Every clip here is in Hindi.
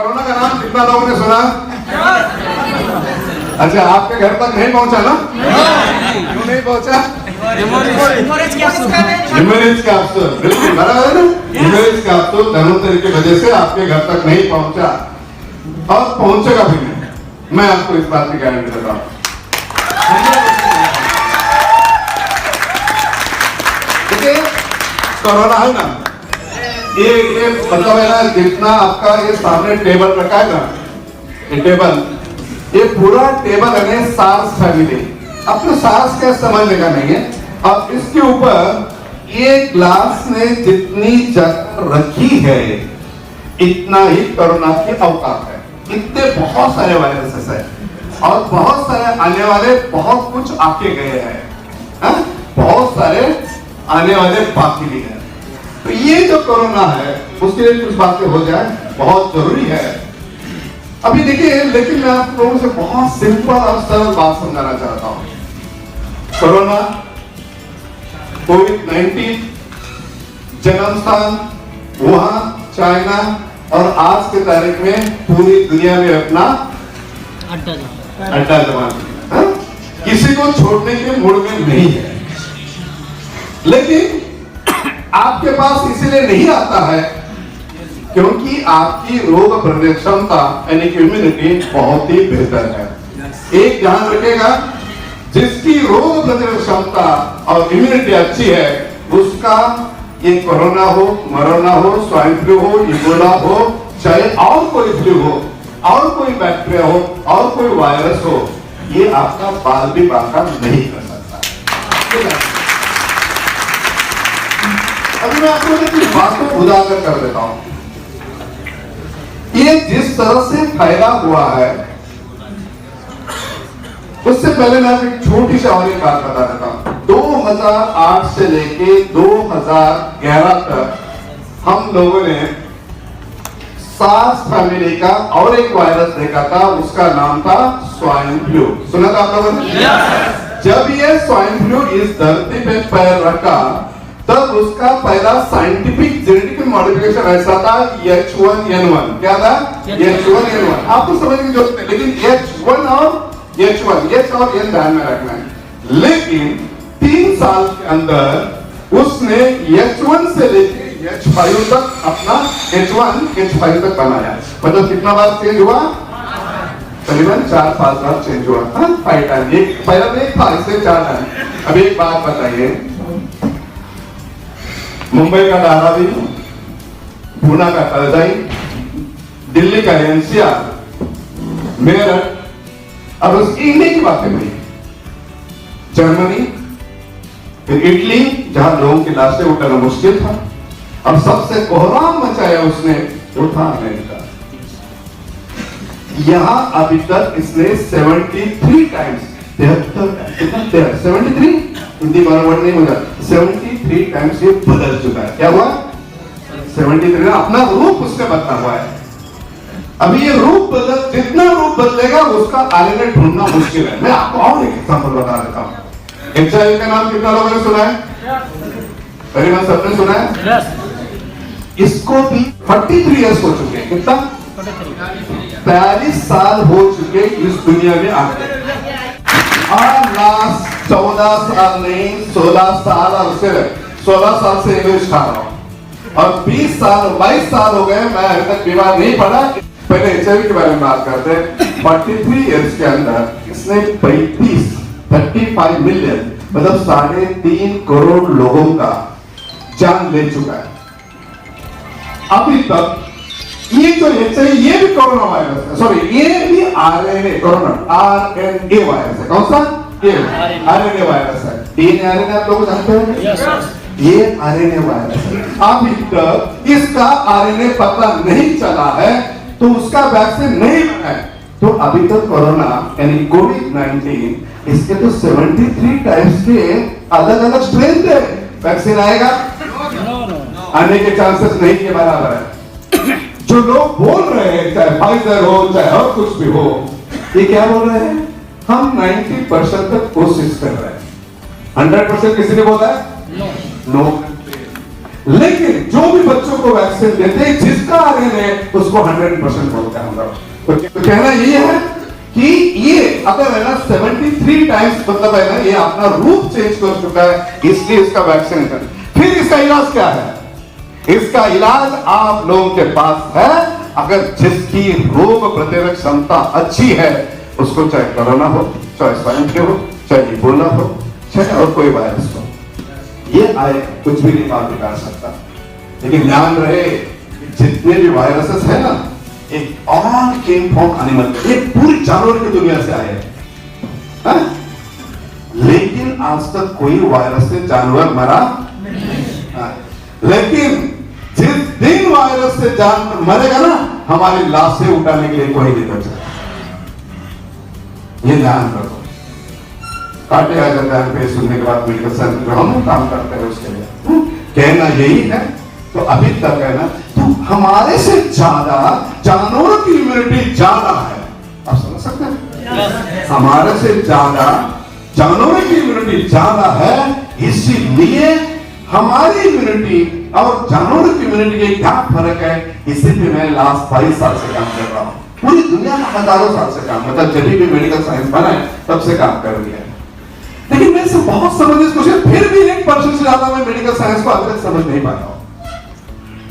कोरोना का नाम कितना लोगों ने सुना? अच्छा, आपके घर तक नहीं पहुंचा ना? क्यों नहीं पहुंचा? ह्यूमरिज कैप्सूल, बिल्कुल बराबर है ना? ह्यूमरिज कैप्सूल धन्वंतरि की वजह से आपके घर तक नहीं पहुंचा और पहुंचेगा भी नहीं। मैं आपको इस बात की गारंटी देता हूं। देखिए, कोरोना है ना, ये मतलब है ना, जितना आपका ये सामने टेबल रखा है ना, ये टेबल, ये पूरा टेबल है सार्स फैमिली। अपने सार्स क्या समझने का नहीं है। अब इसके ऊपर ये ग्लास ने जितनी जगह रखी है इतना ही कोरोना की अवकाश है। इतने बहुत सारे वायरसेस है और बहुत सारे आने वाले, बहुत कुछ आके गए हैं, बहुत सारे आने वाले बाकी भी हैं। तो ये जो कोरोना है उसके लिए कुछ बातें हो जाए बहुत जरूरी है। अभी देखिए, लेकिन मैं आप लोगों से बहुत सिंपल और सरल बात समझाना चाहता हूं। कोरोना, कोविड-19 जन्म स्थान वुहान, चाइना, और आज के तारीख में पूरी दुनिया में अपना अड्डा जमा, किसी को छोड़ने के मूड में नहीं है। लेकिन आपके पास इसलिए नहीं आता है क्योंकि आपकी रोग प्रतिरोधक क्षमता यानी कि इम्यूनिटी बहुत ही बेहतर है। एक ध्यान रखिएगा, जिसकी रोग प्रतिरोधक क्षमता और इम्यूनिटी अच्छी है उसका ये कोरोना हो, मरोना हो, स्वाइन फ्लू हो, इबोला हो, चाहे और कोई फ्लू हो, और कोई बैक्टीरिया हो, और कोई वायरस हो, ये आपका बाल भी बांका नहीं कर सकता। अभी मैं आपको कुछ बातों को उजागर कर देता हूं। ये जिस तरह से फैला हुआ है, उससे पहले मैं आपको एक छोटी सी और एक बात बता देता हूं। 2008 से लेके 2011 तक हम लोगों ने सार्स फैमिली का और एक वायरस देखा था, उसका नाम था स्वाइन फ्लू। सुना था आप लोगों ने? जब ये स्वाइन फ्लू इस धरती पे पैर रखा तब उसका पहला साइंटिफिक जेनेटिक मॉडिफिकेशन ऐसा था H1N1। क्या था? H1N1। आपको समझने की जरूरत नहीं, लेकिन H1 और H1, H और N ध्यान में रखना है। लेकिन 3 साल के अंदर उसने H1 से लेकर H5 तक अपना H1, H5 तक बनाया। मतलब कितना बार चेंज हुआ? करीबन 4-5 बार चेंज हुआ। 5 टाइम। एक पहला में एक था, इससे 4 टाइम। अब एक बात बताइए, मुंबई का धारावी, पूना का तलदाई, दिल्ली का एनसीआर, मेरठ, अब उसकी इंडिया की बातें हुई, जर्मनी, फिर इटली जहां लोगों की लाशें उठाना मुश्किल था, अब सबसे कोहराम मचाया उसने वो था अमेरिका। यहां अभी तक इसने 73 टाइम्स, 73 हिंदी बराबर नहीं हो जाता, 73 टाइम्स ये बदल चुका है। क्या हुआ? 73 अपना रूप उसने बदला हुआ है। अभी ये रूप बदल, जितना रूप बदलेगा उसका आरएनए ढूंढना मुश्किल है। मैं आपको और एक एग्जांपल बता देता हूं। HIV का नाम कितना लोगों ने सुना है? करीबन सबने सुना है। इसको भी 43 इयर्स हो चुके हैं। कितना? 43 साल हो चुके इस दुनिया में आके, और लास्ट 14 साल नहीं, 16 साल, और सिर्फ 16 साल से इंग्लिश खा रहा हूं, और 20 साल 22 साल हो गए मैं अभी तक बीमार नहीं पड़ा। पहले HIV के बारे में बात करते हैं। 43 इयर्स के अंदर इसने 35 मिलियन, मतलब 3.5 करोड़ लोगों का जान ले चुका है अभी तक। ये जो HIV, ये भी कोरोना वायरस है, सॉरी ये भी आरएनए, कोरोना RNA वायरस है। कौन सा? ये आरएनए वायरस है। DNA RNA आप लोग जानते हैं? ये RNA वायरस है। अभी तक इसका RNA पता नहीं चला है, तो उसका वैक्सीन नहीं बना है। तो अभी तक कोरोना यानी कोविड-19, इसके तो 73 टाइप्स के अलग अलग स्ट्रेन थे। वैक्सीन आएगा? आने के चांसेस नहीं के बराबर है। जो लोग बोल रहे हैं, चाहे फाइजर हो चाहे और कुछ भी हो, ये क्या बोल रहे हैं? हम 90% तक कोशिश कर रहे हैं। 100% किसी ने बोला है? नो। लेकिन जो भी बच्चों को वैक्सीन देते हैं, जिसका आगे है उसको 100% बोलते हैं हम लोग। तो कहना ये है कि ये अगर है ना 73 टाइम्स मतलब है ना ये अपना रूप चेंज कर चुका है, इसलिए इसका वैक्सीनेशन। फिर इसका इलाज क्या है? इसका इलाज आप लोगों के पास है। अगर जिसकी रोग प्रतिरोधक क्षमता अच्छी है, उसको चाहे कोरोना हो, चाहे स्वाइन फ्लू हो, चाहे इबोला हो, चाहे और कोई वायरस हो, ये आए कुछ भी नहीं बात बिगाड़ सकता। लेकिन ध्यान रहे जितने भी वायरसेस है ना, एक ऑल केम फ्रॉम एनिमल, ये पूरी जानवर की दुनिया से आए हैं। लेकिन आज तक कोई वायरस से जानवर मरा नहीं। लेकिन जिस दिन वायरस से जानवर मरेगा ना, हमारी लाशें उठाने के लिए कोई नहीं बचा। ये ध्यान रखो। काटे आ जाता है पे सुनने के बाद मेडिकल साइंस जो हम काम करते हैं उसके लिए कहना यही है। तो अभी तक है ना, तो हमारे से ज्यादा जानवरों की इम्यूनिटी ज्यादा है। आप समझ सकते हैं? हमारे से ज्यादा जानवरों की इम्यूनिटी ज्यादा है, इसीलिए हमारी इम्यूनिटी और जानवरों की इम्यूनिटी के क्या फर्क है, इसी पे मैं लास्ट 22 साल से काम कर रहा हूं। पूरी दुनिया में हजारों साल से काम, मतलब जब भी मेडिकल साइंस बना है तब से काम कर रही है। लेकिन मैं सब बहुत समझने की कोशिश, फिर भी 1% से ज्यादा मैं मेडिकल साइंस को अभी तक समझ नहीं पाया हूं।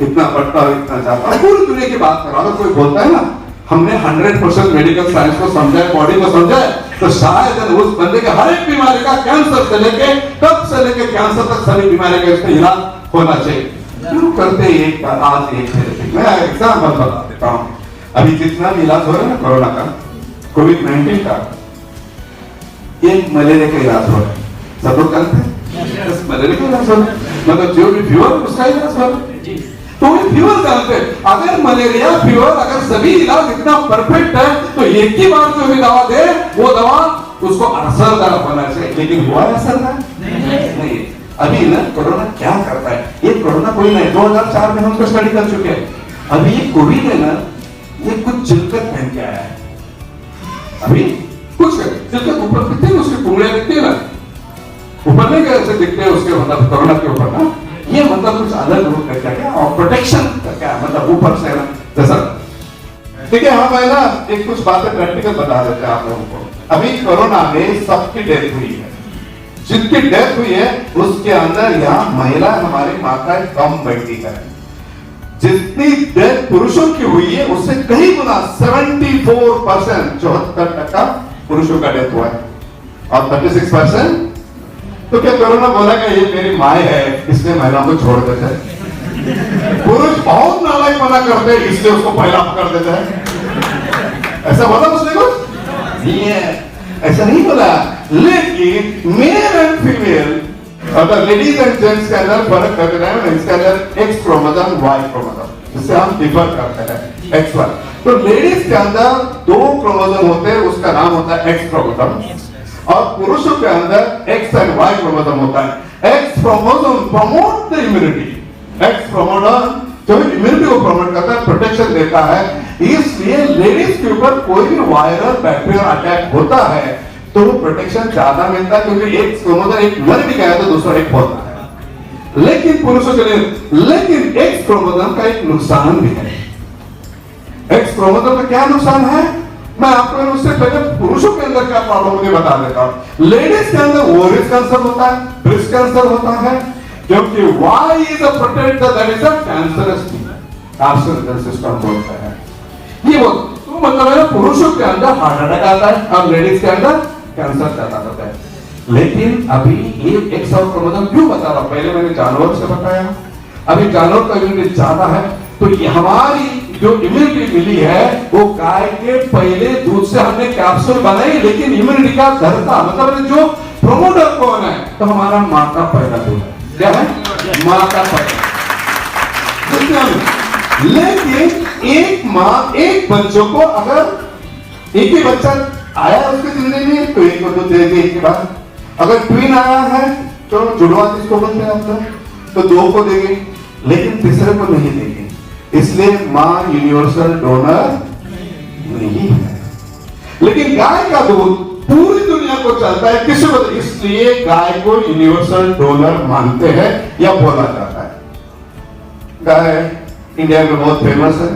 इतना पढ़ता और इतना जाता, पूरी दुनिया की बात कर रहा हूं। कोई बोलता है ना हमने 100% मेडिकल साइंस को समझा है, बॉडी को समझा है, तो शायद उस बंदे के हर एक बीमारी का, कैंसर से लेके कब से लेके कैंसर तक सभी बीमारी का इसका इलाज होना चाहिए। क्यों करते एक बार आज एक थेरेपी? मैं एग्जाम्पल बता देता हूं। अभी जितना भी इलाज हो रहा है ना कोरोना का, कोविड-19 का, ये मलेरिया का इलाज हो रहा है। सब लोग जानते हैं बस मलेरिया का इलाज हो रहा है, मतलब जो भी फीवर उसका इलाज हो रहा है। तो ये फीवर जानते हैं, अगर मलेरिया फीवर अगर सभी इलाज इतना परफेक्ट है, तो एक ही बार जो भी दवा दे वो दवा उसको असरदार होना चाहिए। लेकिन हुआ असरदार नहीं। अभी ना कोरोना क्या करता है, ये कोरोना कोई नहीं, 2004 में हम उसको स्टडी कर चुके हैं। अभी ये कोविड है ना, ये कुछ चिलकत पहन के आया है। अभी कुछ चिलकत ऊपर दिखते हैं, उसकी पुंगड़ियां दिखती है ना, ऊपर नहीं कैसे दिखते हैं उसके, मतलब कोरोना के ऊपर ना, ये मतलब कुछ अलग रूप का क्या और प्रोटेक्शन का क्या मतलब ऊपर से ना जैसा। ठीक है, हम है ना एक कुछ बातें प्रैक्टिकल बता देते हैं आप लोगों को। अभी कोरोना में सबकी डेथ हुई है, जिनकी डेथ हुई है उसके अंदर यहाँ महिला हमारी माताएं कम बैठी है। जितनी डेथ पुरुषों की हुई है उससे कहीं गुना 74%, 74% पुरुषों का डेथ हुआ है और 36%। तो क्या कोरोना बोला कि ये मेरी माँ है इसलिए महिलाओं को छोड़ देते हैं? पुरुष बहुत नालायक मना करते हैं इसलिए उसको पहला कर देते हैं। ऐसा बोला उसने कुछ नहीं है, ऐसा नहीं बोला। लेकिन मेल एंड फीमेल अगर लेडीज एंड जेंट्स के अंदर फर्क कर रहे हैं, इसके अंदर एक्स क्रोमोसोम वाई क्रोमोसोम, जिससे हम डिफर करते हैं एक्स वाई। तो लेडीज के अंदर 2 क्रोमोसोम होते हैं, उसका नाम होता है एक्स क्रोमोसोम, और पुरुषों के अंदर एक्स एंड वाई क्रोमोसोम होता है। X chromosome promote the immunity, x chromosome जो इम्यूनिटी को प्रमोट करता है, प्रोटेक्शन देता है। इसलिए लेडीज के ऊपर कोई भी वायरल बैक्टीरियल अटैक होता है तो वो प्रोटेक्शन ज्यादा मिलता है, क्योंकि एक क्रोमोसोम एक मर भी गया तो दूसरा एक होता है। लेकिन पुरुषों के लिए, लेकिन एक्स क्रोमोसोम का एक नुकसान भी है। एक्स क्रोमोसोम का क्या नुकसान है, मैं आपको उससे पहले पुरुषों के अंदर क्या प्रॉब्लम मुझे बता देता हूं। लेडीज के अंदर ओवरी कैंसर होता है, ब्रेस्ट कैंसर होता है, क्योंकि Y is a protector that is a cancerous carcinogenous system बोलते हैं। ये वो तो मतलब है पुरुषों के अंदर हार्ट अटैक आता है और लेडीज के अंदर कैंसर ज्यादा होता है। लेकिन अभी ये एक्स और क्रोमोसोम क्यों बता रहा हूं, पहले मैंने जानवर से बताया, अभी जानवर का इम्यूनिटी ज्यादा है। तो ये हमारी जो इम्यूनिटी मिली है वो गाय के पहले दूध से हमने कैप्सूल बनाई, लेकिन इम्यूनिटी का धरता मतलब जो प्रोमोटर कौन है, तो हमारा माँ का पहला दूध है। क्या है? माँ का पहला। लेकिन एक माँ एक बच्चों को अगर एक ही बच्चा आया उसकी जिंदगी में तो एक को दूध देगी, एक के बाद अगर ट्विन आया है तो जुड़वा जिसको बोलते हैं आप लोग, तो 2 को देगी, लेकिन तीसरे को नहीं देगी। इसलिए मां यूनिवर्सल डोनर नहीं है। लेकिन गाय का दूध पूरी दुनिया को चलता है, किसी को, इसलिए गाय को यूनिवर्सल डोनर मानते हैं या बोला जाता है। गाय इंडिया में बहुत फेमस है,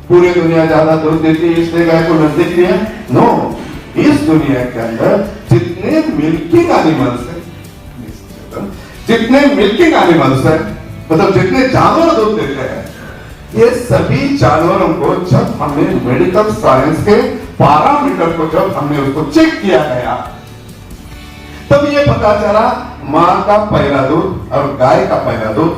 पूरी दुनिया ज्यादा दूध देती है इसलिए गाय को नजदीक लिया। नो, इस दुनिया के अंदर जितने मिल्किंग एनिमल्स है, मतलब जितने जानवर दूध देते हैं, ये सभी जानवरों को जब हमने मेडिकल साइंस के पैरामीटर को जब हमने उसको चेक किया गया, तब ये पता चला मां का पहला दूध और गाय का पहला दूध,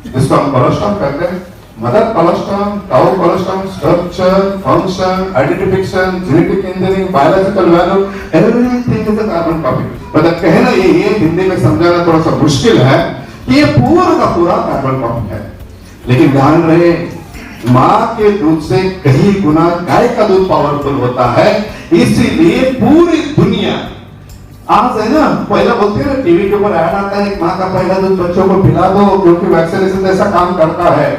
जिसको हम कोलेस्ट्रॉल कहते हैं, mother cholesterol, cow cholesterol, structure, function, identification, genetic engineering, biological value, everything is a carbon copy. मतलब कहना ये हिंदी में समझाना थोड़ा सा मुश्किल है कि ये पूरा का पूरा कार्बन कॉपी है, लेकिन ध्यान रहे मां के दूध से कई गुना गाय का दूध पावरफुल होता है। इसीलिए पूरी दुनिया आज है ना, पहला बोलते हैं टीवी के ऊपर ऐड आता है, मां का पहला दूध बच्चों को पिला दो क्योंकि वैक्सीनेशन ऐसा काम करता है।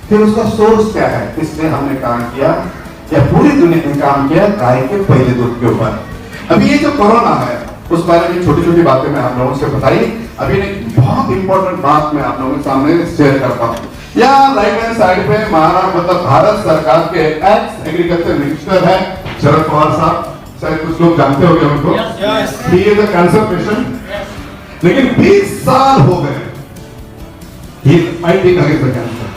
फिर उसका सोर्स क्या है, इसलिए हमने काम किया या पूरी दुनिया ने काम किया गाय के पहले दूध के ऊपर। अभी ये जो कोरोना है उस बारे में छोटी छोटी बातें मैं आप लोगों से बताई। अभी एक बहुत इंपॉर्टेंट बात मैं आप लोगों के सामने शेयर करता हूँ। या राइट हैंड साइड पे महाराष्ट्र मतलब भारत सरकार के एक्स एग्रीकल्चर मिनिस्टर है शरद पवार साहब, शायद कुछ लोग जानते होंगे उनको। He is a cancer patient, लेकिन 20 साल हो गए ही फाइटिंग अगेंस्ट कैंसर।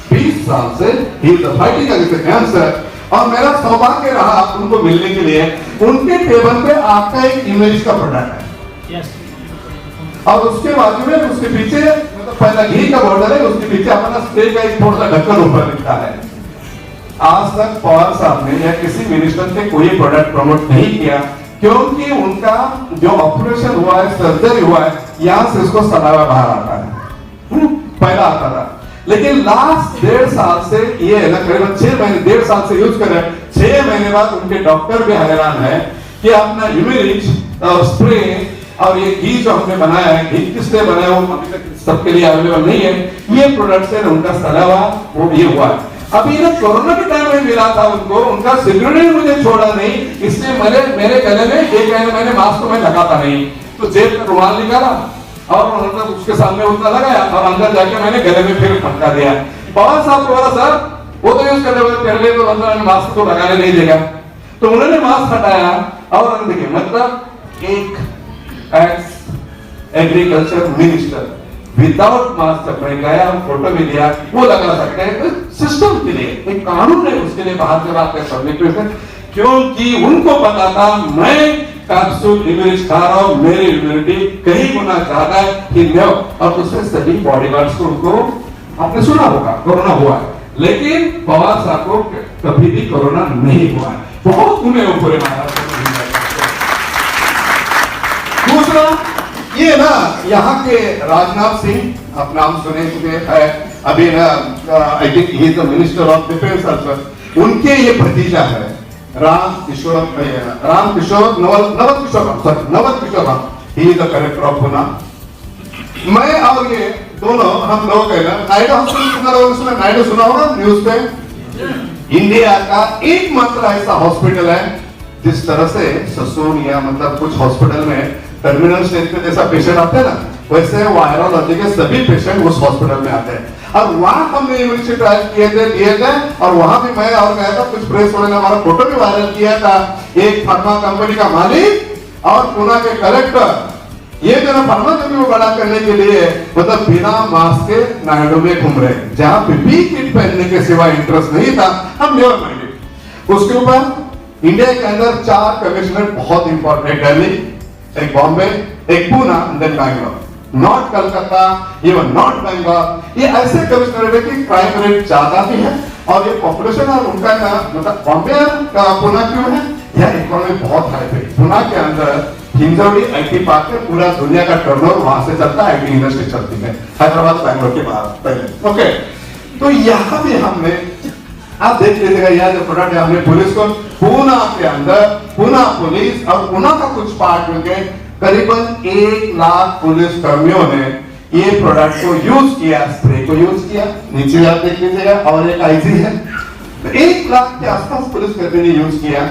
20 साल से he is fighting against cancer. और मेरा सौभाग्य रहा उनको मिलने के लिए। उनके टेबल पे आपका एक इमेज का प्रोडक्ट है और उसके बाजू में उसके पीछे मतलब पहला घी का बॉर्डर है, उसके पीछे अपना स्प्रे का एक थोड़ा सा ढक्कन ऊपर लिखा है। आज तक पवार साहब ने या किसी मिनिस्टर ने कोई प्रोडक्ट प्रमोट नहीं किया क्योंकि उनका जो ऑपरेशन हुआ है, सर्जरी हुआ है, यहां से उसको सलावा बाहर आता है, पहला आता था। लेकिन लास्ट 1.5 साल से ये है ना, करीबन 6 महीने 1.5 साल से यूज कर रहे हैं। 6 महीने बाद उनके डॉक्टर भी हैरान है कि अपना इम्यूनिट और स्प्रे और ये घी जो हमने बनाया है, घी किसने बनाया वो अभी तक सबके लिए अवेलेबल नहीं है। ये प्रोडक्ट से उनका सलावा वो ये हुआ है। अभी ना कोरोना के टाइम में मिला था उनको, उनका सिक्योरिटी मुझे छोड़ा नहीं, इसलिए मेरे गले में एक महीने मैंने मास्क को मैं लगाता नहीं, तो जेब में रुमाल निकाला और मतलब उसके सामने उतना लगाया और अंदर जाके मैंने गले में फिर फटका दिया। पवार साहब को बोला सर वो तो यूज करने वाले पहले तो अंदर मास्क तो लगाने नहीं देगा, तो उन्होंने मास्क हटाया और देखिए मतलब एक x agriculture minister without mask जब मैं गया फोटो भी लिया, वो लगा सकते हैं सिस्टम के लिए एक कानून है, उसके लिए बाहर से बात कर पब्लिक, क्योंकि उनको पता था मैं कैप्सूल इम्यूनिटी खा रहा हूं, मेरी इम्यूनिटी कई गुना ज्यादा है कि मैं, और उससे सभी बॉडीगार्ड्स को उनको आपने सुना होगा कोरोना हुआ है, लेकिन पवार साहब को कभी भी कोरोना नहीं हुआ है। बहुत गुने हो पूरे महाराष्ट्र में। दूसरा ये ना यहाँ के राजनाथ सिंह, आप नाम सुने है अभी ना, I think he is the minister of defence also, उनके ये भतीजा है Ram Kishore Ram, he is the collector of Pune. मैं और ये दोनों हम लोग है ना, नायडू हॉस्पिटल नायडू सुना होगा न्यूज पे, इंडिया का एकमात्र ऐसा हॉस्पिटल है जिस तरह से ससुन या मतलब कुछ हॉस्पिटल में टर्मिनल स्टेज पे जैसा पेशेंट आते हैं ना, वैसे वायरोलॉजी के सभी पेशेंट उस हॉस्पिटल में आते हैं। और वहां हमने इम्यूनिटी ट्रायल किए थे और वहां भी मैं और गया था, कुछ प्रेस वाले ने हमारा फोटो भी वायरल किया था। एक फार्मा कंपनी का मालिक और पुणे के कलेक्टर ये जो ना फार्मा कंपनी को बड़ा करने के लिए मतलब बिना मास्क के नायडू में घूम रहे, जहां पीपी किट पहनने के सिवा इंटरेस्ट नहीं था, हम नेवर माइंडेड। उसके ऊपर इंडिया के अंदर 4 कमिश्नर बहुत इंपॉर्टेंट है, दिल्ली, एक बॉम्बे, एक Pune, then Bangalore, not Calcutta, even not Bengal. ये ऐसे कमिश्नर है कि क्राइम रेट ज्यादा भी है और ये पॉपुलेशन और उनका ना मतलब बॉम्बे का पुणे क्यों है, यह इकोनॉमी बहुत हाई है। पुणे के अंदर हिंजौड़ी आईटी पार्क है, पूरा दुनिया का टर्नओवर वहां से चलता है, आईटी इंडस्ट्री चलती है, हैदराबाद बैंगलोर के बाद पहले। ओके, तो यहाँ भी हमने आप देख लीजिएगा, यहाँ जो प्रोडक्ट है हमने पुलिस को पुणे के अंदर, पुणे पुलिस और पुणे का कुछ पार्ट मिलकर करीबन 1 लाख पुलिस कर्मियों ने ये प्रोडक्ट को यूज किया, स्प्रे को यूज किया। नीचे आप देख लीजिएगा और एक आईजी है, तो 1 लाख के आसपास पुलिस कर्मी ने यूज किया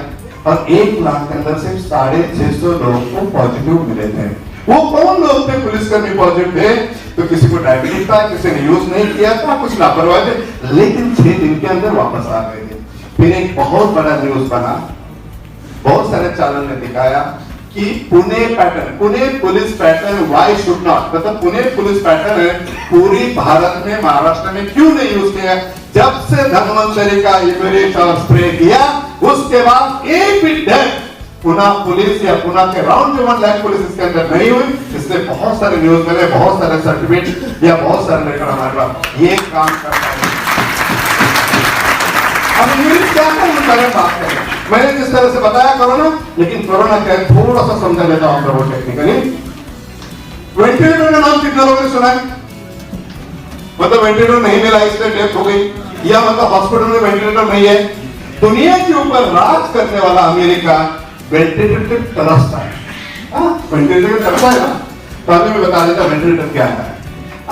और 1 लाख के अंदर सिर्फ 650 लोगों को पॉजिटिव मिले थे। वो कौन लोग थे पुलिसकर्मी पॉजिटिव थे? तो किसी को डायबिटीज था, किसी ने यूज नहीं किया था, कुछ लापरवाही थे, लेकिन 6 दिन के अंदर वापस आ गए थे। फिर एक बहुत बड़ा न्यूज बना, बहुत सारे चैनल ने दिखाया कि Pune pattern, Pune police pattern why should not, मतलब पुणे पुलिस पैटर्न पूरी भारत में, महाराष्ट्र में क्यों नहीं यूज किया? जब से धन्वंतरी का इम्यूनिट और स्प्रे किया, उसके बाद एक भी डेथ पुणे पुलिस या पुणे के राउंड 1 लाख पुलिस इसके अंदर नहीं हुई। इसलिए बहुत सारे न्यूज मिले, बहुत सारे सर्टिफिकेट या बहुत सारे लेकर हमारे पास ये काम करता है। अब इम्यूनिट क्या है, उन बारे में बात करें। मैंने जिस तरह से बताया कोरोना, लेकिन कोरोना क्या है थोड़ा सा समझा लेता हूं आपको टेक्निकली। वेंटिलेटर का नाम कितना लोगों ने सुना है? मतलब वेंटिलेटर नहीं मिला इसलिए डेथ हो गई, या मतलब हॉस्पिटल में वेंटिलेटर नहीं है। दुनिया के ऊपर राज करने वाला अमेरिका वेंटिलेटर तरसता है, वेंटिलेटर तरसता है ना। तो अभी मैं बता देता वेंटिलेटर क्या है।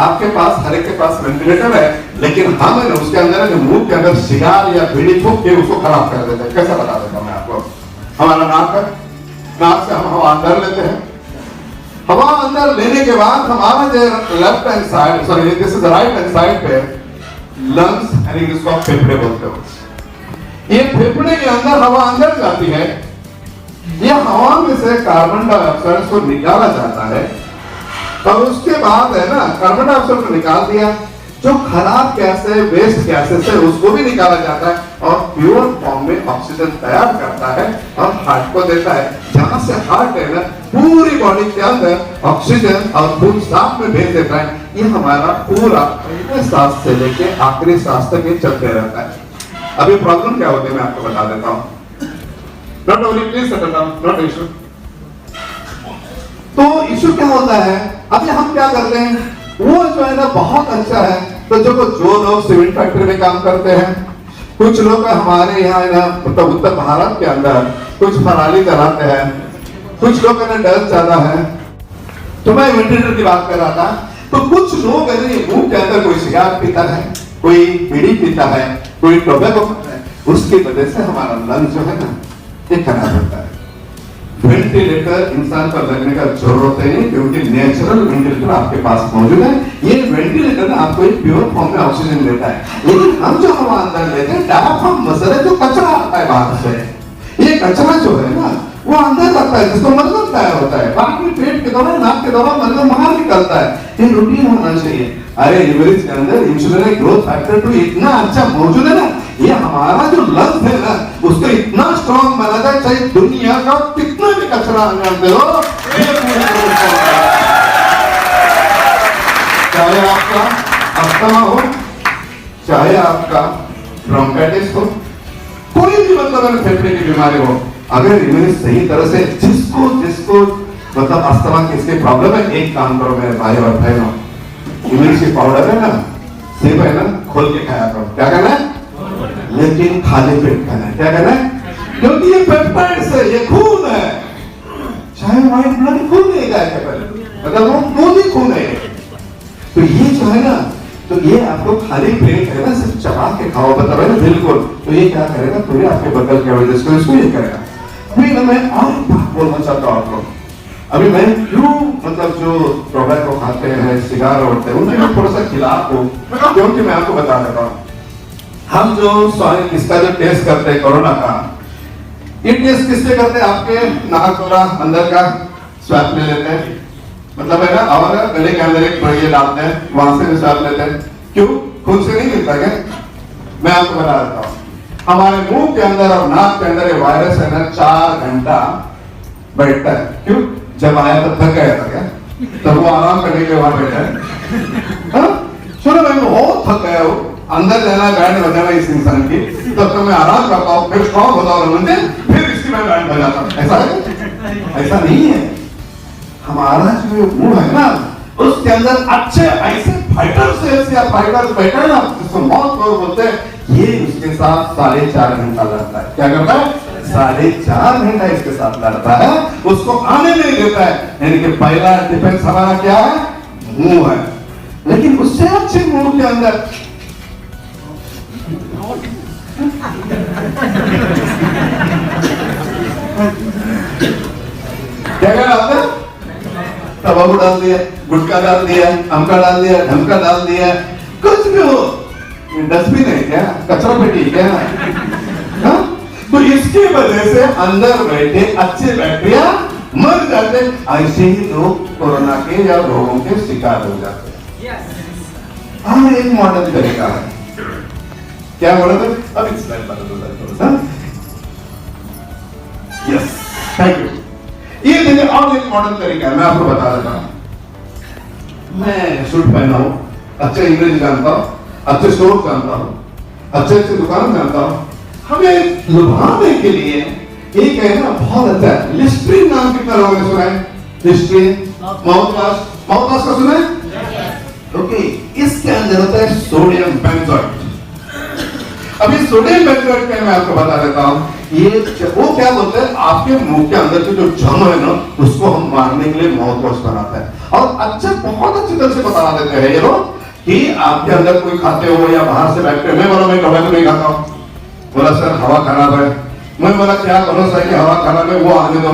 आपके पास, हर एक के पास वेंटिलेटर है, लेकिन हम है ना उसके अंदर जो मुंह के अंदर सिगार या बीड़ी फूंक के उसको खराब कर देते हैं। कैसा बता देता हूं मैं आपको। हमारा नाक है, नाक से हम हवा अंदर लेते हैं, हवा अंदर लेने के बाद हमारा जो left hand side, sorry this is right hand side पे लंग्स यानी जिसको फेफड़े बोलते हो, ये फेफड़े के अंदर हवा अंदर जाती है। यह हवा में से कार्बन डाइऑक्साइड को निकाला जाता है, और उसके बाद है ना कार्बन डाइऑक्साइड को निकाल दिया, जो खराब गैस है, वेस्ट गैसेस है, उसको भी निकाला जाता है और प्योर फॉर्म में ऑक्सीजन तैयार करता है और हार्ट को देता है। जहां से हार्ट है ना पूरी बॉडी के अंदर ऑक्सीजन और खून साफ में भेज देता है। ये हमारा पूरा पहले सांस से लेके आखिरी सांस तक ये चलते रहता है। अभी प्रॉब्लम क्या होती है मैं आपको बता देता हूँ। Not only please settle down, not issue. तो इशू क्या होता है, अभी हम क्या करते हैं, वो जो है ना बहुत अच्छा है। तो जो लोग सीमेंट फैक्ट्री में काम करते हैं, कुछ लोग हमारे यहाँ है ना मतलब उत्तर भारत के अंदर कुछ पराली जलाते हैं, कुछ लोग है ना डर ज्यादा है। तो मैं वेंटिलेटर की बात कर रहा था, तो कुछ लोग है ना मुंह के अंदर कोई सिगारेट पीता है, कोई बीड़ी पीता है, कोई टोबैको पीता है, उसकी वजह से हमारा लंग जो है ना ये खराब होता है। वेंटिलेटर इंसान पर लगने का जरूरत है नहीं, क्योंकि नेचुरल वेंटिलेटर आपके पास मौजूद है। ये वेंटिलेटर आपको एक प्योर फॉर्म में ऑक्सीजन देता है, लेकिन हम जो हवा अंदर लेते हैं डायफ्राम मसल है, जो कचरा आता है बाहर से, ये कचरा जो है ना वो अंदर जाता है, जिसको मलगम तैयार होता है, बाकी पेट के दौरान, नाक के दौरान मलगम बाहर निकलता है। ये रूटीन होना चाहिए। अरे लिवरेज के अंदर इंसुलिन ग्रोथ फैक्टर तो इतना अच्छा मौजूद है ना, ये हमारा जो लंग्स है ना उसको इतना स्ट्रॉन्ग बनाता है, चाहे दुनिया का कितना भी कचरा अंदर दे लो, चाहे आपका अस्थमा हो, चाहे आपका ब्रोंकाइटिस हो, कोई भी मतलब फेफड़े की बीमारी हो, अगर इम्यूनिटी सही तरह से जिसको जिसको मतलब अस्थमा किसकी प्रॉब्लम है, एक काम करो मेरे भाई और बहनों, इम्यूनिटी पाउडर है ना, सिर्फ है ना खोल के खाया करो। क्या करना है? लेकिन खाली पेट खाना है। क्या करना है? क्योंकि ये पेप्टाइड्स है, ये खून है, चाहे व्हाइट ब्लड खून नहीं गाय के पहले, मतलब वो दूध ही खून है। तो ये जो है ना, तो ये आपको खाली पेट है ना सिर्फ चबा के खाओ, बता रहे ना बिल्कुल। तो ये क्या करेगा, पूरे आपके बगल के वजह से इसको ये करेगा। अभी ना मैं और बोलना चाहता हूँ आपको, अभी मैं क्यों मतलब जो टोबैको खाते हैं, सिगार ओढ़ते हैं, उनके मैं थोड़ा सा खिलाफ हूँ, क्योंकि मैं आपको बता देता हूँ, हम जो इसका जो टेस्ट करते हैं कोरोना का, ये टेस्ट किससे करते हैं? आपके नाक वाला अंदर का स्वैप ले लेते हैं, मतलब है ना, और गले के अंदर एक ये डालते हैं, वहां से भी स्वैप लेते हैं। क्यों? खून से नहीं मिलता क्या? मैं आपको बता देता हूँ, हमारे मुंह के अंदर और नाक के अंदर ये वायरस है ना 4 घंटा बैठता है। क्यों? जब आया तो थक गया था क्या, तब वो आराम करने के बाद बैठा है। सुनो मैं बहुत थक गया हूँ, अंदर जाना बैंड बजाना इस इंसान की, तब तो मैं आराम करता हूँ, फिर स्ट्रॉन्ग होता हूँ मुझे, फिर इसकी मैं बैंड बजाता हूँ। ऐसा है? ऐसा नहीं है। हमारा जो मुंह है ना उसके अंदर अच्छे ऐसे फाइटर सेल्स या फाइटर्स बैठे हैं ना, जिसको मौत बोलते हैं, ये उसके साथ 4.5 घंटा लड़ता है। क्या करता है? 4.5 घंटा इसके साथ लड़ता है, उसको आने नहीं देता है। यानी कि पहला डिफेंस हमारा क्या है? मुंह है। लेकिन उससे अच्छे मुंह के अंदर क्या कहना होता है? तंबाकू डाल दिया, गुटखा डाल दिया, अमका डाल दिया, ढमका डाल दिया, कुछ भी हो, डस्टबिन है क्या, कचरा पेटी क्या? हाँ? तो इसकी वजह से अंदर बैठे अच्छे बैक्टीरिया मर जाते, ऐसे ही लोग कोरोना के या रोगों के शिकार हो जाते हैं। हाँ, एक मॉडर्न तरीका है। क्या बोला था? अब इस स्लाइड पर थोड़ा सा। Yes, thank you. ये देखिए और एक मॉडर्न तरीका है, मैं आपको बता देता हूं। मैं सूट पहना हूं, अच्छे इंग्लिश जानता हूं, अच्छे स्टोर जानता हूं, अच्छे अच्छे दुकान जानता हूं। हमें लुभाने के लिए एक है ना बहुत अच्छा है, लिस्ट्रीन नाम कितना लोगों ने सुना है? लिस्ट्रीन माउथवाश, माउथवाश का सुना है? ओके, इसके अंदर होता है सोडियम बेंजोएट। अभी सोडियम बेंजोएट का मैं आपको बता देता हूं, ये वो क्या बोलते हैं, आपके मुंह के अंदर की जो जम है ना, उसको हम मारने के लिए माउथवाश बनाते हैं। और अच्छे बहुत अच्छी तरह से बता देते हैं ये लोग कि आपके अंदर कोई खाते हो या बाहर से बैठते हो। मैं बोला मैं टोबैको नहीं खाता हूं, बोला सर हवा खराब है। मैं बोला क्या भरोसा है कि हवा खराब है, वो आने दो।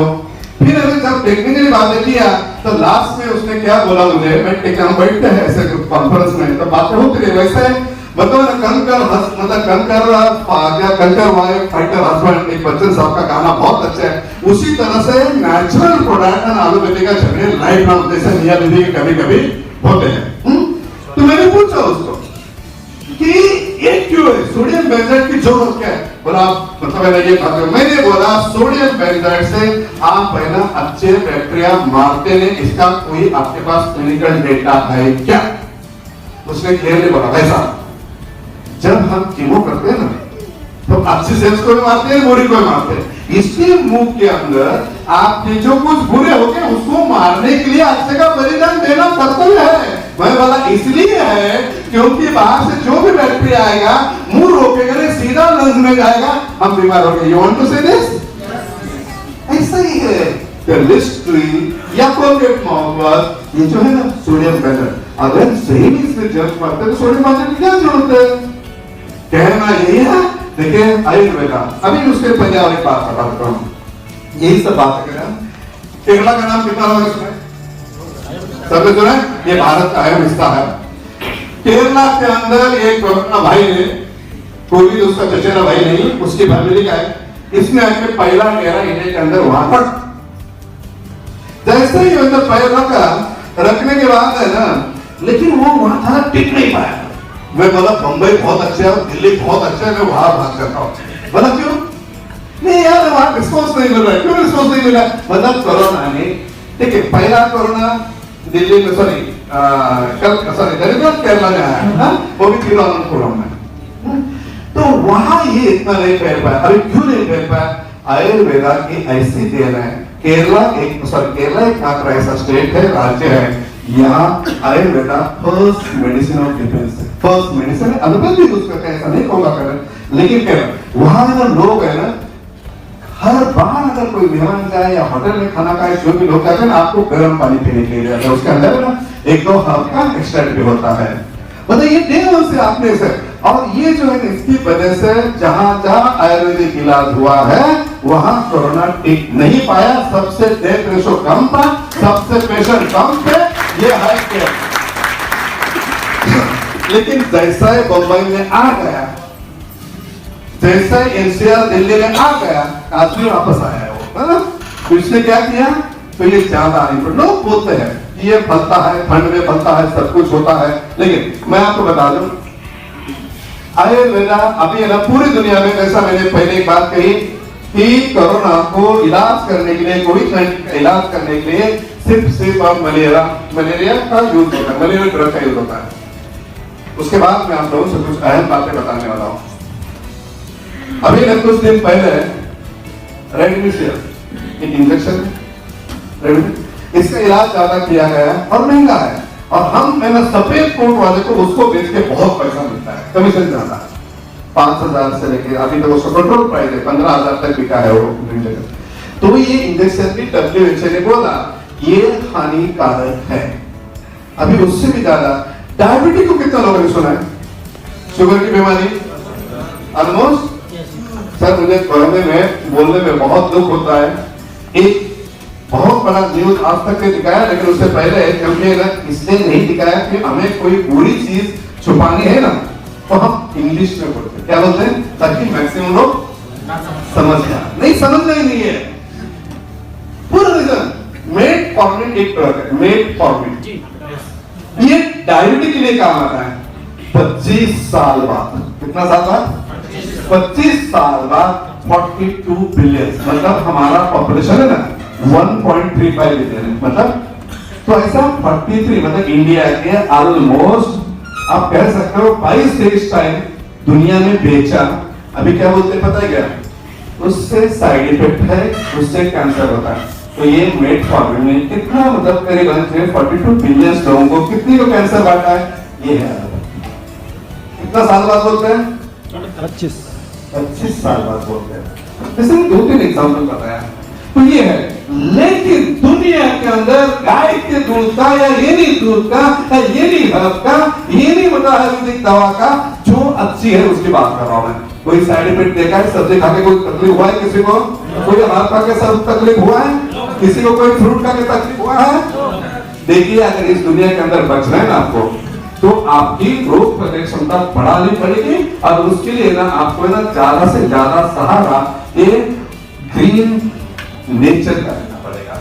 फिर अगर जब टेक्निकली बातें किया तो लास्ट में उसने क्या बोला मुझे, मैं टेक्निकल बैठते हैं ऐसे कॉन्फ्रेंस में तो बातें होती रही वैसे बताओ ना, कंकर मतलब कंकर वाइफ फाइटर हस्बैंड, एक बच्चन साहब का गाना बहुत अच्छा है। उसी तरह से नेचुरल प्रोडक्ट एंड आयुर्वेदिक का चलिए लाइफ नाम जैसे मियां बीवी के कभी कभी होते हैं। तो मैंने पूछा उसको कि ये क्यों है, सोडियम बेंजोएट की जरूरत क्या है? बोला मतलब है ये खाते हो। मैंने बोला सोडियम बेंजोएट से आप है ना अच्छे बैक्टीरिया मारते हैं, इसका कोई आपके पास क्लिनिकल डेटा है क्या? उसने क्लियरली बोला भाई साहब, जब हम कीमो करते हैं ना तो अच्छी सेल्स को भी मारते हैं, बुरी को भी मारते हैं। इसलिए मुंह के अंदर आपके जो कुछ बुरे हो गए उसको मारने के लिए अच्छे का बलिदान देना कर्तव्य है। मैं बोला इसलिए है क्योंकि बाहर से जो भी बैक्टीरिया आएगा मुंह रोकेगा नहीं, सीधा लंग्स में जाएगा, हम बीमार हो गए। यू वांट टू से दिस? ऐसा ही है लिस्ट्रीन या कोलगेट माउथवाश, ये जो है ना सोडियम बेंजोएट, अगर सही से जज करते तो सोडियम बेंजोएट की क्या जरूरत है? कहना यही है। देखिए आयुर्वेदा, अभी उसके पहले और एक बात बताता हूं, यही सब बात करें। केरला का नाम कितना लोगों ने सुना है? सबने सुना है? ये भारत का अहम हिस्सा है। केरला के अंदर एक भाई ने, कोई उसका चचेरा भाई नहीं, उसकी फैमिली का है, इसने आके पहला डेरा इंडिया के अंदर वहां पर जैसे ही अंदर पैर रखा, रखने के बाद है ना, लेकिन वो वहां था टिक नहीं पाया। मैं बोला बंबई बहुत अच्छा है, दिल्ली बहुत अच्छा है, मैं वहां भाग जाता हूं। बोला क्यों? नहीं यार वहां रिस्पॉन्स नहीं मिल रहा है। क्यों रिस्पॉन्स नहीं मिला? मतलब कोरोना ने, ठीक है, पहला कोरोना दिल्ली में सॉरी केरला में आया, वो भी तिरुवनंतपुरम में। तो वहां ये इतना नहीं फैल पाया। अरे क्यों नहीं फैल पाया? आयुर्वेदा की ऐसी देन है। केरला एक मात्र ऐसा स्टेट है, राज्य है, यहाँ Ayurveda first medicine of defence है। फर्स्ट मेडिसिन है, अदरवाइज भी यूज करते हैं, ऐसा नहीं कहूंगा करें, लेकिन केरला वहां ना लोग है ना, हर बार अगर कोई मेहमान जाए या होटल में खाना खाए, जो भी लोग जाते हैं ना, आपको गर्म पानी पीने के लिए जाता है। उसके अंदर ना एक दो हल्का एक्सट्रैक्ट भी होता है। मतलब ये डेमों से आपने से, और ये जो है इसकी वजह से जहां जहां आयुर्वेदिक इलाज हुआ है वहां कोरोना टिक नहीं पाया। सबसे डेथ रेशो कम था, सबसे पेशेंट कम थे, ये है क्या? लेकिन जैसा ही बंबई में आ गया, जैसा एनसीआर दिल्ली में आ गया, आदमी वापस आया है वो। तो इसने क्या किया? तो ये ज्यादा लोग बोलते हैं कि ये फलता है, ठंड में फलता है, सब कुछ होता है, लेकिन मैं आपको बता दूं आयुर्वेदा अभी ना पूरी दुनिया में, जैसा मैंने पहले एक बात कही कि कोरोना को इलाज करने के लिए, कोविड-19 का इलाज करने के लिए सिर्फ और मलेरिया का यूज होता है, मलेरिया ड्रग का यूज होता है। उसके बाद मैं आप लोगों से कुछ अहम बातें बताने वाला हूं। अभी ना कुछ दिन पहले रेमडेसिविर एक इंजेक्शन है, इसका इलाज ज्यादा किया गया है और महंगा है, और हम मैंने सफेद कोट वाले को उसको बेच के बहुत पैसा मिलता है, कमीशन ज्यादा है, 5,000 से लेके अभी तो उसका कंट्रोल प्राइस है 15,000 तक बिका है वो जगह। तो ये इंजेक्शन भी WHO ने बोला ये हानिकारक है। अभी उससे भी ज्यादा डायबिटीज को कितना लोगों ने सुना है? शुगर की बीमारी ऑलमोस्ट, सर मुझे बोलने में बहुत दुख होता है। एक बहुत बड़ा न्यूज आज तक ने दिखाया, लेकिन उससे पहले क्योंकि इसलिए नहीं दिखाया कि हमें कोई बुरी चीज छुपानी है ना, तो हम इंग्लिश में बोलते हैं। क्या बोलते हैं? ताकि मैक्सिमम लोग समझ जाए। नहीं समझना ही नहीं है पूरा रीजन। मेड फॉर्मिट एक तरह का मेड फॉर्मिट, ये डायबिटीज के लिए काम आता है 25 साल बाद। कितना साल बाद? 25 साल बाद 42 बिलियन, मतलब हमारा पॉपुलेशन है ना 1.35 बिलियन, मतलब तो ऐसा 43 मतलब इंडिया के ऑलमोस्ट आप कह सकते हो 22 से इस टाइम दुनिया में बेचा। अभी क्या बोलते हैं पता है क्या? उससे साइड इफेक्ट है, उससे कैंसर होता है। तो ये मेड फॉर्मिट में कितना मतलब करीबन 42 बिलियन लोगों को कितनी को कैंसर बांटा है? ये है कितना साल बाद बोलते हैं? 25 साल बाद बोलते हैं। जैसे 2-3 एग्जाम्पल बताया तो ये है। लेकिन दुनिया के अंदर गाय के दूध का या येनी दूध का या येनी हर्ब का, येनी मतलब आयुर्वेदिक दवा का जो अच्छी है उसकी बात कर रहा हूं मैं। कोई साइड इफेक्ट देखा है? सब्जी खा के कोई तकलीफ हुआ है किसी को? कोई हर्ब खा के सब तकलीफ हुआ है? किसी को कोई फ्रूट खा के तकलीफ हुआ है? देखिए अगर इस दुनिया के अंदर बचना है ना आपको, तो आपकी रोग प्रतिरोधक क्षमता बढ़ानी पड़ेगी। और उसके लिए ना आपको ना ज्यादा से ज्यादा सहारा ये ग्रीन नेचर का लेना पड़ेगा।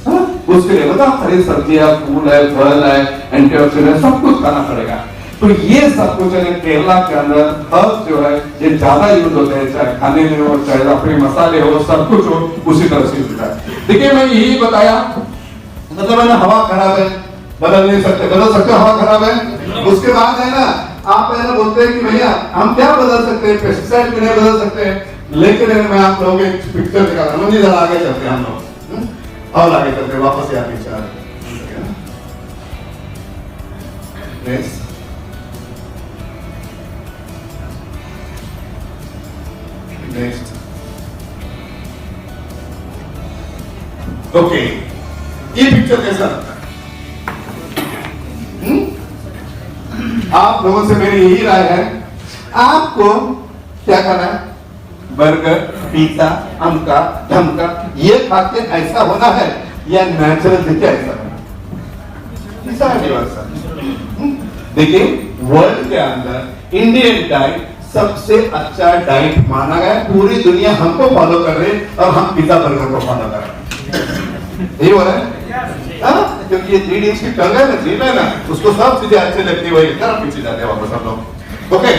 हाँ? उसके लिए बताओ हरी सब्जियां, फूल है, फल है, एंटीऑक्सीडेंट सब कुछ खाना पड़ेगा। तो ये सब कुछ है केरला के अंदर हर्ब जो है ये ज्यादा यूज होते हैं, चाहे खाने में हो, चाहे अपने मसाले हो, सब कुछ हो उसी तरह से होता है। देखिए मैं यही बताया, मतलब है ना हवा खराब है, बदल नहीं सकते, बदल सकते हवा खराब है। उसके बाद है ना आप है ना बोलते हैं कि भैया हम क्या बदल सकते हैं, पेस्टिसाइड भी नहीं बदल सकते। लेकिन मैं आप लोगों को एक पिक्चर दिखा रहा हूँ, जरा आगे चलते हैं हम लोग, और आगे चलते हैं वापस यहाँ पीछे नेक्स्ट। ओके ये पिक्चर कैसा लगता है? आप लोगों से मेरी यही राय है, आपको क्या करना है? बर्गर, पिज्जा, अमका धमका ये खा के ऐसा होना है या नेचुरल दिखे ऐसा होना? देखिए वर्ल्ड के अंदर इंडियन डाइट सबसे अच्छा डाइट माना गया। पूरी दुनिया हमको फॉलो कर रही है और हम पिज्जा बर्गर को फॉलो कर रहे हैं। यही हो रहा है क्योंकि ये 3 इंच की टंग है ना, जीभ है ना, उसको सब चीजें अच्छी लगती है, वही तरह पीछे जाते हैं वापस हम लोग। ओके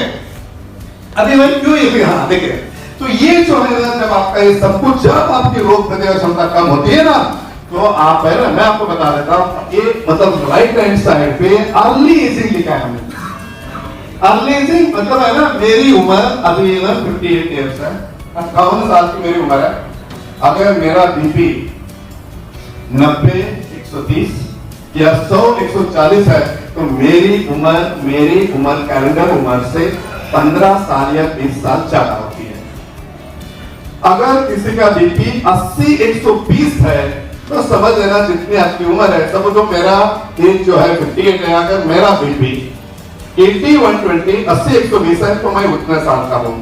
अभी भाई क्यों ये? हाँ देखिए तो ये जो है ना जब आपका ये सब कुछ, जब आपकी रोग प्रतिरोधक क्षमता कम होती है ना, तो आप है ना मैं आपको बता देता हूं, ये मतलब राइट हैंड साइड पे अर्ली एजिंग लिखा है हमने। अर्ली एजिंग मतलब है ना मेरी उम्र अभी ना 58 ईयर्स है, 58 साल की मेरी उम्र है। अगर मेरा बीपी 90, 130 या 100, 140 है तो मेरी उम्र कैलेंडर उम्र से 15 साल या 20 साल ज्यादा होती है। अगर किसी का बीपी 80, 120 है तो समझ लेना जितनी आपकी उम्र है, समझो मेरा एज जो है 58 है, अगर मेरा बीपी 80, 120, 80, 120 है तो मैं उतने साल का हूं।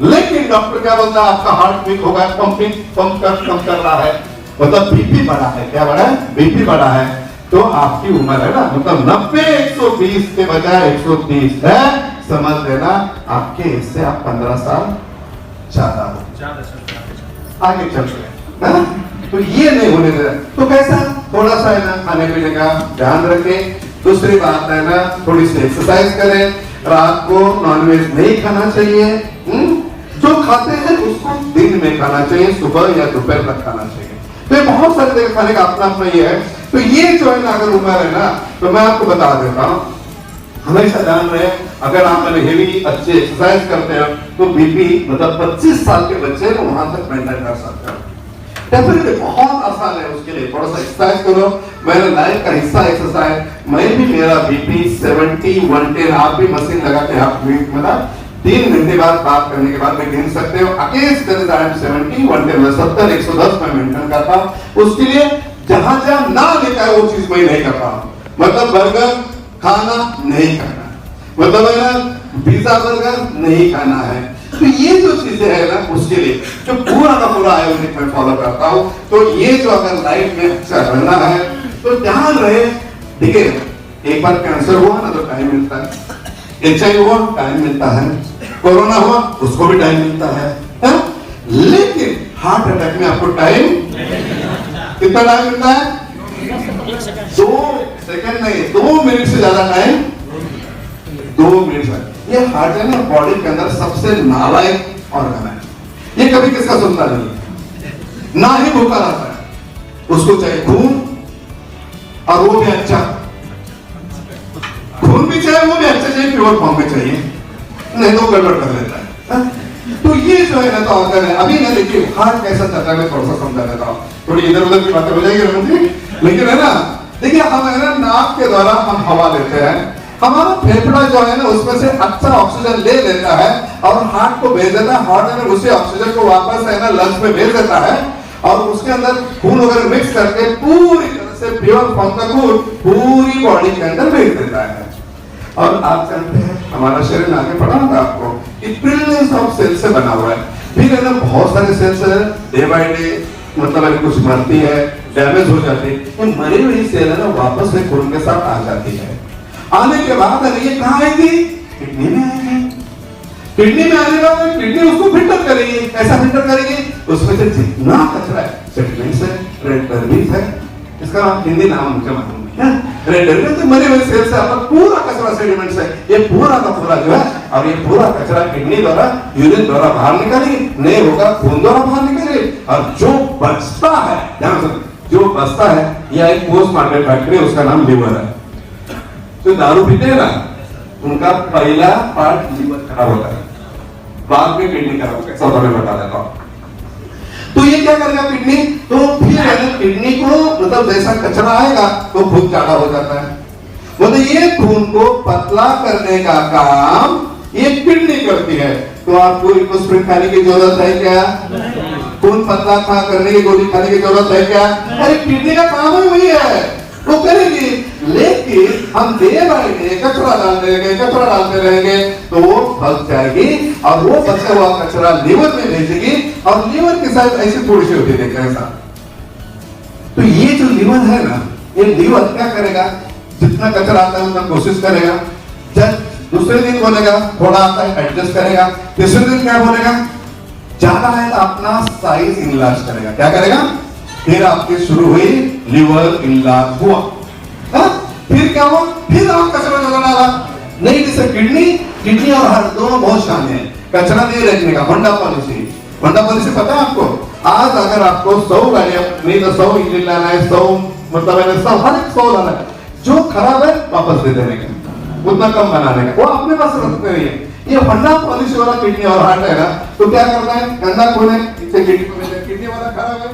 लेकिन डॉक्टर क्या बोलता है? आपका हार्ट वीक होगा, पंप कर रहा है, मतलब बीपी बढ़ा है। क्या बढ़ा है? बीपी बढ़ा है। तो आपकी उम्र है ना मतलब 90, 120 के बजाय 130 है, समझ लेना आपके इससे आप 15 साल ज्यादा हो, आगे चल रहे हैं। तो ये नहीं होने दे। तो कैसा थोड़ा सा है ना खाने पीने का ध्यान रखें। दूसरी बात है ना थोड़ी सी एक्सरसाइज करें। रात को नॉनवेज नहीं खाना चाहिए, जो खाते हैं उसको दिन में खाना चाहिए, सुबह या दोपहर तक खाना चाहिए। तो ये बहुत सारे जगह खाने का अपना अपना ये है। तो ये जो है ना अगर उम्र है ना तो मैं आपको बता देता हूँ, हमेशा ध्यान रहे अगर आप हेवी अच्छे एक्सरसाइज करते हो तो बीपी मतलब 25 साल के बच्चे को वहां तक मेंटेन कर सकते हो। डेफिनेटली बहुत आसान है, उसके लिए थोड़ा सा एक्सरसाइज करो। मेरा लाइफ का हिस्सा एक्सरसाइज, मैं भी मेरा बीपी 70, 110 आप भी मशीन लगा के आप मतलब 3 घंटे बाद बात करने के बाद में गिन सकते हो। अगेंस्ट दैट आई एम 70, 110 70, 110 मैं मेंटेन करता हूं। उसके लिए जहां जहां ना लिखा है वो चीज मैं नहीं करता हूं। मतलब बर्गर खाना नहीं खाना, मतलब है ना पिज्जा बर्गर नहीं खाना है, तो ये जो चीजें है ना, उसके लिए जो पूरा का पूरा आयोजित मैं फॉलो करता हूँ। तो ये जो अगर लाइफ में अच्छा रहना है तो ध्यान रहे। देखिए, एक बार कैंसर हुआ ना तो टाइम मिलता है, HIV हुआ टाइम मिलता है, कोरोना हुआ उसको भी टाइम मिलता है? लेकिन हार्ट अटैक में आपको टाइम कितना टाइम मिलता है? 2 सेकंड नहीं, 2 मिनट से ज्यादा टाइम, 2 मिनट है। ये हार्ट है ना, बॉडी के अंदर सबसे नालायक ऑर्गन है। ये कभी किसका सुनता नहीं, ना ही भूखा रहता है। उसको चाहिए खून, और वो भी अच्छा खून भी चाहिए, वो भी अच्छा चाहिए, प्योर फॉर्म में चाहिए, नहीं तो गड़बड़ कर लेता है। तो ये जो है ना तो ऑर्गन है। अभी ना देखिए हार्ट कैसा चलता है, मैं थोड़ा सा समझा देता हूँ, थोड़ी इधर उधर की बातें हो जाएगी रमन जी, लेकिन है ना देखिए हम है ना नाक के द्वारा हम हवा लेते हैं, हमारा फेफड़ा जो है ना उसमें से अच्छा ऑक्सीजन ले लेता है और हार्ट को भेज देता है। हार्ट है ना उसी ऑक्सीजन को वापस है ना लंग्स में भेज देता है और उसके अंदर खून वगैरह मिक्स करके पूरी तरह से प्योर फॉर्म का खून पूरी बॉडी के अंदर भेज देता है। और आप जानते हैं हमारा शरीर आगे पढ़ा था आपको कि ट्रिलियंस ऑफ सेल से बना हुआ है। फिर है ना बहुत सारे सेल्स है, डे बाय डे मतलब है कुछ मरती है, डैमेज हो जाती है, तो मरी हुई सेल है ना वापस से खून के साथ आ जाती है। आने के बाद है ये कहाँ आएगी? किडनी में आएगी। किडनी में आने के बाद किडनी उसको फिल्टर करेगी। कैसा फिल्टर करेगी? उसमें से जितना कचरा है, सेडिमेंट्स है, रेड टर्बीज है, इसका हिंदी नाम मुझे मालूम नहीं है, रेड टर्बीज तो मरे हुए सेल से आपका पूरा कचरा सेडिमेंट्स है, ये पूरा का पूरा जो है, और ये पूरा कचरा किडनी द्वारा यूरिन द्वारा बाहर निकालेगी, नहीं होगा खून द्वारा बाहर निकालेगी। और जो बचता है, ध्यान से जो बचता है, यह एक पोस्टमार्टम फैक्ट्री, उसका नाम लिवर है। तो दारू पीते हैं ना, उनका पहला पार्ट लीवर खराब होता है, बाद में किडनी खराब होता है। सब मैं बता देता हूँ। तो ये क्या करेगा किडनी? तो फिर है ना किडनी को मतलब जैसा कचरा आएगा तो खून ज्यादा हो जाता है, मतलब ये खून को पतला करने का काम ये किडनी करती है। तो आपको इकोस्प्रिन खाने की जरूरत है क्या? खून पतला करने की गोली खाने की जरूरत है क्या? अरे किडनी का काम ही वही है, वो करेगी। लेकिन हम डे बाय डे कचरा डालते रहेंगे तो वो फंस जाएगी और वो फंसा हुआ कचरा लीवर में भेजेगी और लीवर के साथ ऐसी थोड़ी सी होती है ऐसा। तो ये जो लीवर है ना, ये लीवर क्या करेगा? जितना कचरा आता है उतना कोशिश करेगा, जब दूसरे दिन बोलेगा थोड़ा आता है एडजस्ट करेगा, तीसरे दिन क्या बोलेगा ज्यादा है तो अपना साइज इनलार्ज करेगा। क्या करेगा? फिर आपकी शुरू हुई लिवर इनलार्ज हुआ, फिर क्या हुआ? फिर आप कचरा डाला। नहीं, जैसे किडनी और हार्ट दोनों बहुत शामिल है कचरा नहीं रखने का। होंडा पॉलिसी पता है आपको? आज अगर आपको 100 गाड़ियां नहीं तो 100 इंजन लाना है, 100 मतलब है 100 हर एक 100 लाना है, जो खराब है वापस दे देने का, उतना कम बनाने का, वो अपने पास रखते नहीं है। ये होंडा पॉलिसी वाला किडनी और हार्ट है ना, तो क्या करता है? गंदा खून है, किडनी वाला खराब है,